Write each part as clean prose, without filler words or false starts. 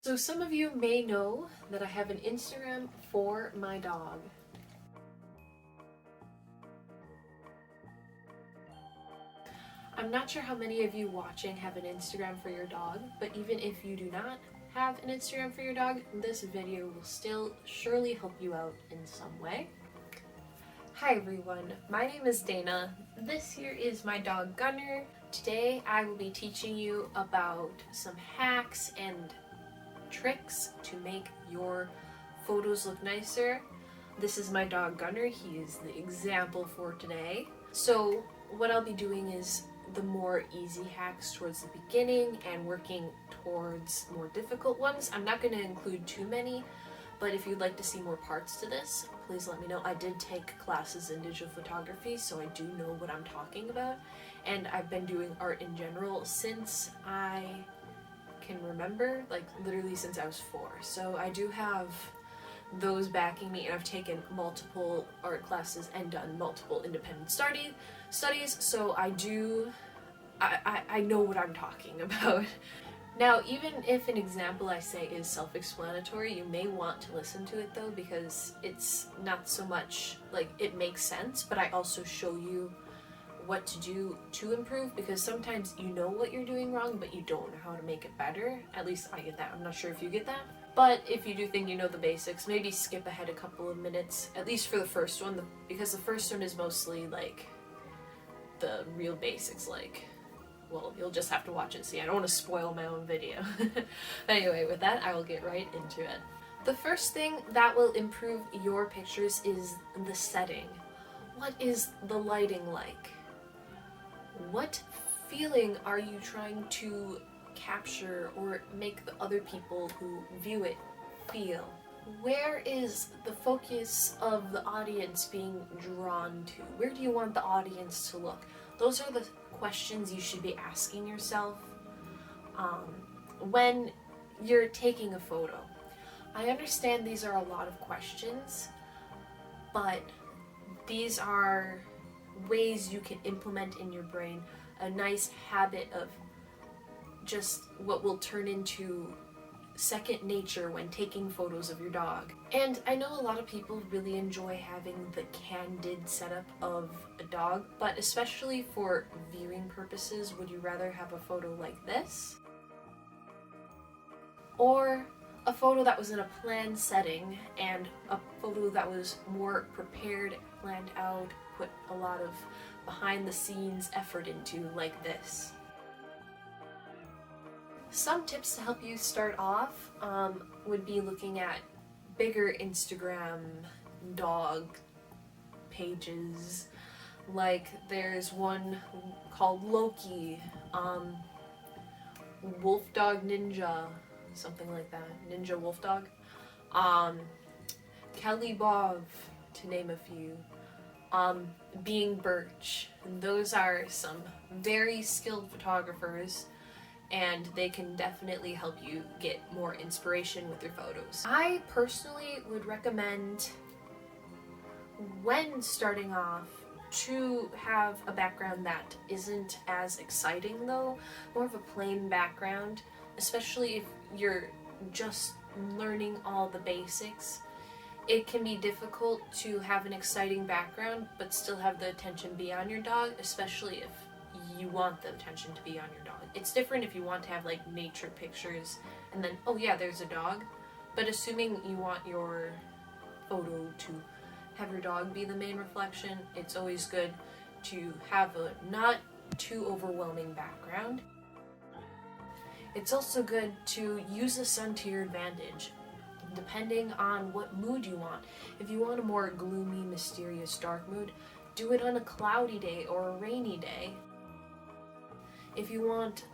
So some of you may know that I have an Instagram for my dog. I'm not sure how many of you watching have an Instagram for your dog, but even if you do not have an Instagram for your dog, this video will still surely help you out in some way. Hi everyone, my name is Dana. This here is my dog Gunner. Today I will be teaching you about some hacks and tricks to make your photos look nicer. This is my dog Gunner. He is the example for today. So what I'll be doing is the more easy hacks towards the beginning and working towards more difficult ones. I'm not going to include too many, but if you'd like to see more parts to this, please let me know. I did take classes in digital photography, so I do know what I'm talking about, and I've been doing art in general since I can remember, like literally since I was 4. So I do have those backing me, and I've taken multiple art classes and done multiple independent studies, so I know what I'm talking about. Now, even if an example I say is self-explanatory, you may want to listen to it though, because it's not so much like it makes sense, but I also show you what to do to improve, because sometimes you know what you're doing wrong but you don't know how to make it better. At least I get that. I'm not sure if you get that, but if you do think you know the basics, maybe skip ahead a couple of minutes, at least for the first one, because the first one is mostly like the real basics. Like, well, you'll just have to watch it. See, I don't want to spoil my own video. But anyway, with that, I will get right into it. The first thing that will improve your pictures is the setting. What is the lighting like? What feeling are you trying to capture or make the other people who view it feel? Where is the focus of the audience being drawn to? Where do you want the audience to look? Those are the questions you should be asking yourself when you're taking a photo. I understand these are a lot of questions, but these are ways you can implement in your brain a nice habit of just what will turn into second nature when taking photos of your dog. And I know a lot of people really enjoy having the candid setup of a dog, but especially for viewing purposes, would you rather have a photo like this? Or a photo that was in a planned setting and a photo that was more prepared, planned out, put a lot of behind the scenes effort into, like this? Some tips to help you start off would be looking at bigger Instagram dog pages. Like there's one called Loki, Wolf Dog Ninja, something like that, Ninja Wolf Dog, Kelly Bob, to name a few, Being Birch. And those are some very skilled photographers, and they can definitely help you get more inspiration with your photos. I personally would recommend, when starting off, to have a background that isn't as exciting though, more of a plain background, especially if you're just learning all the basics. It can be difficult to have an exciting background but still have the attention be on your dog, especially if you want the attention to be on your dog. It's different if you want to have like nature pictures and then, oh yeah, there's a dog. But assuming you want your photo to have your dog be the main reflection, it's always good to have a not too overwhelming background. It's also good to use the sun to your advantage, depending on what mood you want. If you want a more gloomy, mysterious, dark mood, do it on a cloudy day or a rainy day. If you want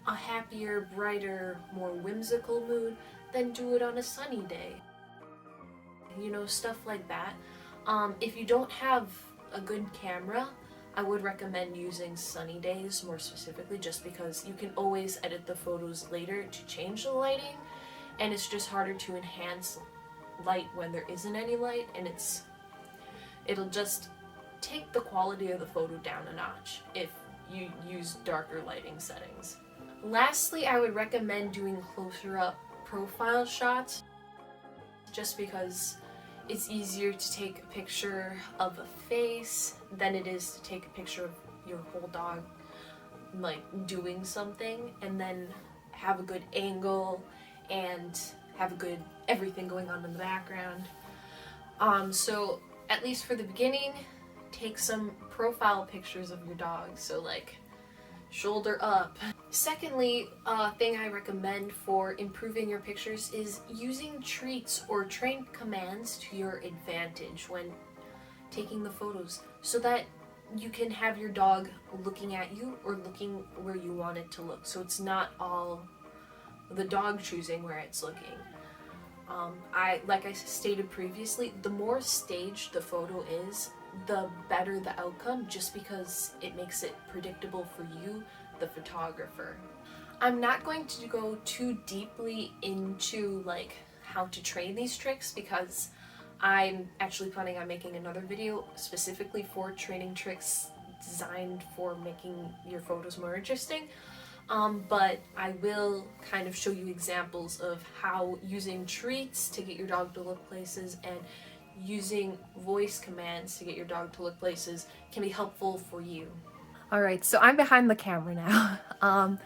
a happier, brighter, more whimsical mood, then do it on a sunny day. You know, stuff like that. If you don't have a good camera, I would recommend using sunny days more specifically, just because you can always edit the photos later to change the lighting, and it's just harder to enhance light when there isn't any light, and it'll just take the quality of the photo down a notch if you use darker lighting settings. Lastly, I would recommend doing closer up profile shots just because it's easier to take a picture of a face than it is to take a picture of your whole dog like doing something, and then have a good angle and have a good everything going on in the background. So at least for the beginning, take some profile pictures of your dog, so like shoulder up. Secondly, a thing I recommend for improving your pictures is using treats or trained commands to your advantage when taking the photos, so that you can have your dog looking at you or looking where you want it to look, so it's not all the dog choosing where it's looking. Like I stated previously, the more staged the photo is, the better the outcome, just because it makes it predictable for you, the photographer. I'm not going to go too deeply into like how to train these tricks, because I'm actually planning on making another video specifically for training tricks designed for making your photos more interesting. But I will kind of show you examples of how using treats to get your dog to look places and using voice commands to get your dog to look places can be helpful for you. Alright, so I'm behind the camera now,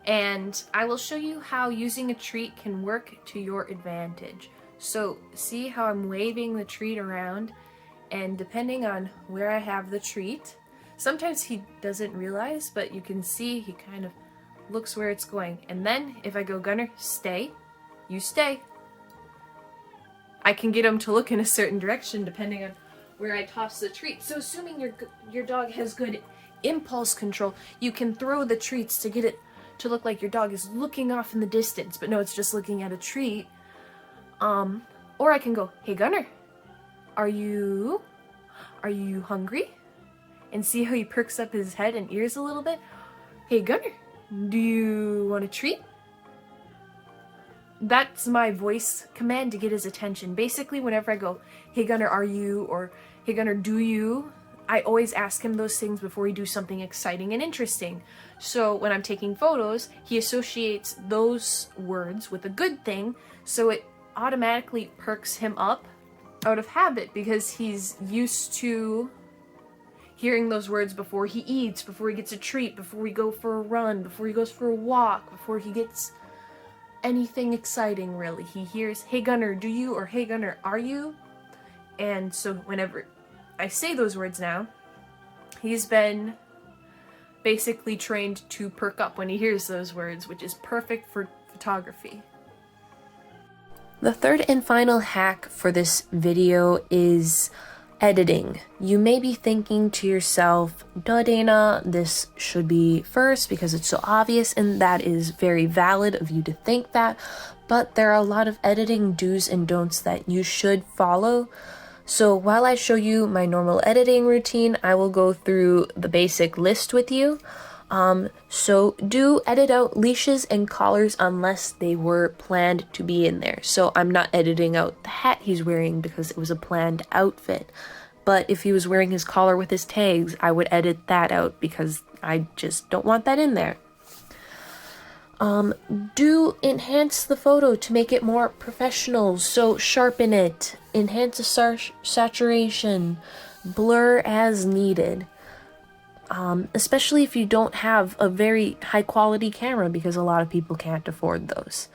and I will show you how using a treat can work to your advantage. So see how I'm waving the treat around, and depending on where I have the treat, sometimes he doesn't realize, but you can see he kind of looks where it's going. And then if I go, Gunner, stay, you stay, I can get him to look in a certain direction depending on where I toss the treat. So assuming your dog has good impulse control, you can throw the treats to get it to look like your dog is looking off in the distance, but no, it's just looking at a treat. Or I can go, hey Gunner, are you hungry? And see how he perks up his head and ears a little bit? Hey Gunner, do you want a treat? That's my voice command to get his attention. Basically, whenever I go, hey Gunner, are you? Or hey Gunner, do you? I always ask him those things before we do something exciting and interesting. So when I'm taking photos, he associates those words with a good thing, so it automatically perks him up out of habit, because he's used to hearing those words before he eats, before he gets a treat, before we go for a run, before he goes for a walk, before he gets anything exciting really. He hears, hey Gunner, do you? Or hey Gunner, are you? And so whenever I say those words now, he's been basically trained to perk up when he hears those words, which is perfect for photography. The third and final hack for this video is editing. You may be thinking to yourself, duh Dana, this should be first because it's so obvious, and that is very valid of you to think that, but there are a lot of editing do's and don'ts that you should follow. So while I show you my normal editing routine, I will go through the basic list with you. So do edit out leashes and collars unless they were planned to be in there. So I'm not editing out the hat he's wearing because it was a planned outfit. But if he was wearing his collar with his tags, I would edit that out because I just don't want that in there. Do enhance the photo to make it more professional. So sharpen it, enhance the saturation, blur as needed. Especially if you don't have a very high quality camera, because a lot of people can't afford those.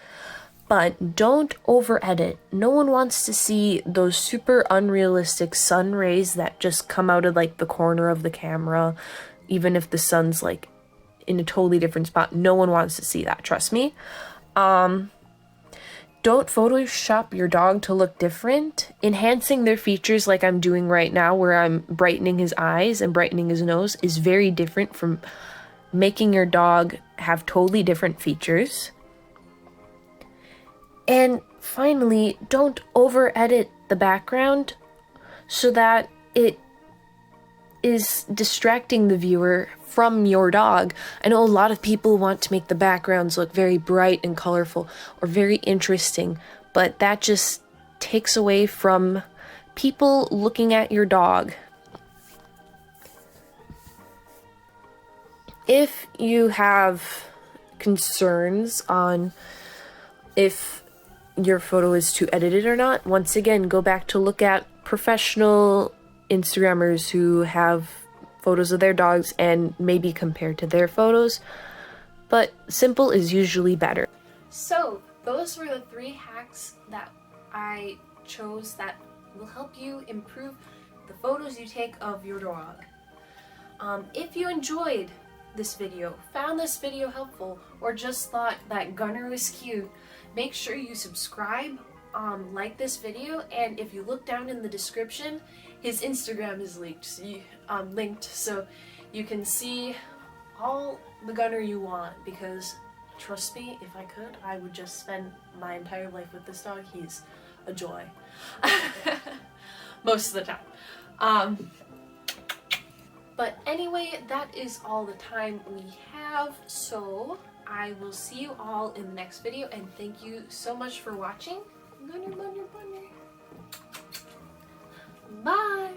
But don't over edit. No one wants to see those super unrealistic sun rays that just come out of like the corner of the camera, even if the sun's like in a totally different spot. No one wants to see that, trust me. Don't Photoshop your dog to look different. Enhancing their features like I'm doing right now, where I'm brightening his eyes and brightening his nose, is very different from making your dog have totally different features. And finally, don't over edit the background so that it is distracting the viewer from your dog. I know a lot of people want to make the backgrounds look very bright and colorful or very interesting, but that just takes away from people looking at your dog. If you have concerns on if your photo is too edited or not. Once again, go back to look at professional Instagrammers who have photos of their dogs and maybe compare to their photos, but simple is usually better. So those were the 3 hacks that I chose that will help you improve the photos you take of your dog. If you enjoyed this video, found this video helpful, or just thought that Gunner was cute, make sure you subscribe, like this video, and if you look down in the description, his Instagram is linked, so you can see all the Gunner you want, because trust me, if I could, I would just spend my entire life with this dog. He's a joy. Most of the time. But anyway, that is all the time we have, so I will see you all in the next video, and thank you so much for watching. Bye!